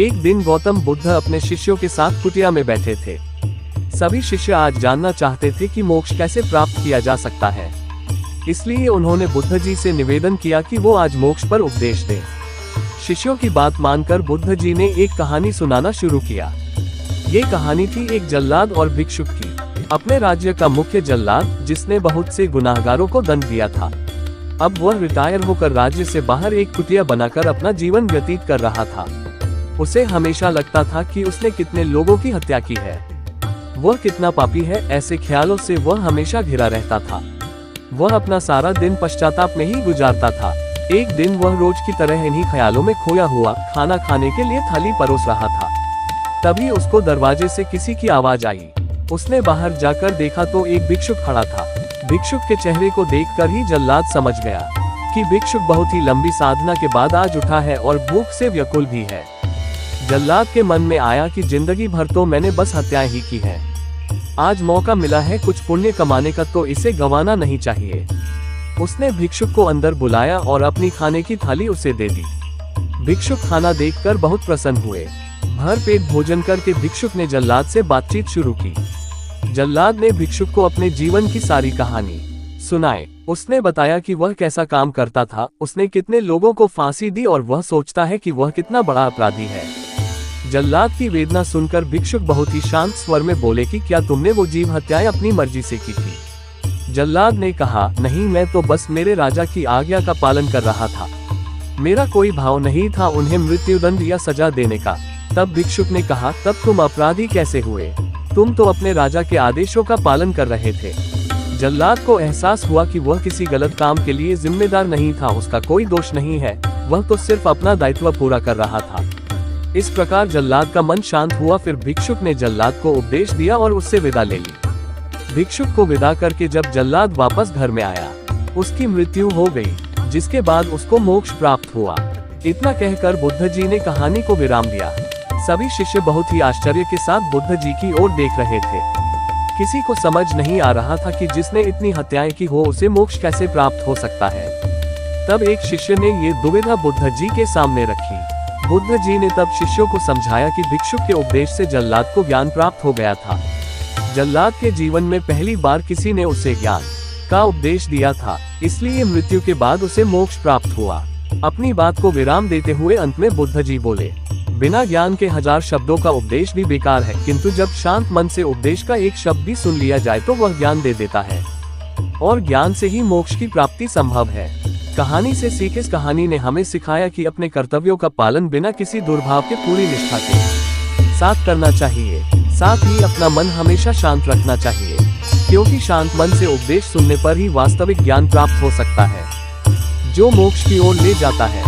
एक दिन गौतम बुद्ध अपने शिष्यों के साथ कुटिया में बैठे थे। सभी शिष्य आज जानना चाहते थे कि मोक्ष कैसे प्राप्त किया जा सकता है। इसलिए उन्होंने बुद्ध जी से निवेदन किया कि वो आज मोक्ष पर उपदेश दें। शिष्यों की बात मानकर बुद्ध जी ने एक कहानी सुनाना शुरू किया। ये कहानी थी एक जल्लाद और भिक्षुक की। अपने राज्य का मुख्य जल्लाद, जिसने बहुत से गुनाहगारों को दंड दिया था, अब वह रिटायर होकर राज्य से बाहर एक कुटिया बनाकर अपना जीवन व्यतीत कर रहा था। उसे हमेशा लगता था कि उसने कितने लोगों की हत्या की है, वह कितना पापी है। ऐसे ख्यालों से वह हमेशा घिरा रहता था। वह अपना सारा दिन पश्चाताप में ही गुजारता था। एक दिन वह रोज की तरह इन्हीं ख्यालों में खोया हुआ खाना खाने के लिए थाली परोस रहा था। तभी उसको दरवाजे से किसी की आवाज आई। उसने बाहर जाकर देखा तो एक भिक्षुक खड़ा था। भिक्षुक के चेहरे को देखकर ही जल्लाद समझ गया कि भिक्षुक बहुत ही लंबी साधना के बाद आज उठा है और भूख से व्याकुल भी है। जल्लाद के मन में आया कि जिंदगी भर तो मैंने बस हत्याएं ही की है, आज मौका मिला है कुछ पुण्य कमाने का, तो इसे गंवाना नहीं चाहिए। उसने भिक्षुक को अंदर बुलाया और अपनी खाने की थाली उसे दे दी। भिक्षुक खाना देखकर बहुत प्रसन्न हुए। भर पेट भोजन करके भिक्षुक ने जल्लाद से बातचीत शुरू की। जल्लाद ने भिक्षुक को अपने जीवन की सारी कहानी सुनाई। उसने बताया कि वह कैसा काम करता था, उसने कितने लोगों को फांसी दी और वह सोचता है कि वह कितना बड़ा अपराधी है। जल्लाद की वेदना सुनकर भिक्षुक बहुत ही शांत स्वर में बोले कि क्या तुमने वो जीव हत्याएं अपनी मर्जी से की थी? जल्लाद ने कहा, नहीं, मैं तो बस मेरे राजा की आज्ञा का पालन कर रहा था। मेरा कोई भाव नहीं था उन्हें मृत्युदंड या सजा देने का। तब भिक्षुक ने कहा, तब तुम अपराधी कैसे हुए? तुम तो अपने राजा के आदेशों का पालन कर रहे थे। जल्लाद को एहसास हुआ कि वह किसी गलत काम के लिए जिम्मेदार नहीं था, उसका कोई दोष नहीं है, वह तो सिर्फ अपना दायित्व पूरा कर रहा था। इस प्रकार जल्लाद का मन शांत हुआ। फिर भिक्षुक ने जल्लाद को उपदेश दिया और उससे विदा ले ली। भिक्षुक को विदा करके जब जल्लाद वापस घर में आया, उसकी मृत्यु हो गई, जिसके बाद उसको मोक्ष प्राप्त हुआ। इतना कहकर बुद्ध जी ने कहानी को विराम दिया। सभी शिष्य बहुत ही आश्चर्य के साथ बुद्ध जी की ओर देख रहे थे। किसी को समझ नहीं आ रहा था कि जिसने इतनी हत्याएं की हो उसे मोक्ष कैसे प्राप्त हो सकता है। तब एक शिष्य ने ये दुविधा बुद्ध जी के सामने रखी। बुद्ध जी ने तब शिष्यों को समझाया कि भिक्षुक के उपदेश से जल्लाद को ज्ञान प्राप्त हो गया था। जल्लाद के जीवन में पहली बार किसी ने उसे ज्ञान का उपदेश दिया था, इसलिए मृत्यु के बाद उसे मोक्ष प्राप्त हुआ। अपनी बात को विराम देते हुए अंत में बुद्ध जी बोले, बिना ज्ञान के 1000 शब्दों का उपदेश भी बेकार है, किंतु जब शांत मन से उपदेश का एक शब्द भी सुन लिया जाए तो वह ज्ञान दे देता है और ज्ञान से ही मोक्ष की प्राप्ति संभव है। कहानी से सीख इस कहानी ने हमें सिखाया कि अपने कर्तव्यों का पालन बिना किसी दुर्भाव के पूरी निष्ठा के साथ करना चाहिए। साथ ही अपना मन हमेशा शांत रखना चाहिए, क्योंकि शांत मन से उपदेश सुनने पर ही वास्तविक ज्ञान प्राप्त हो सकता है, जो मोक्ष की ओर ले जाता है।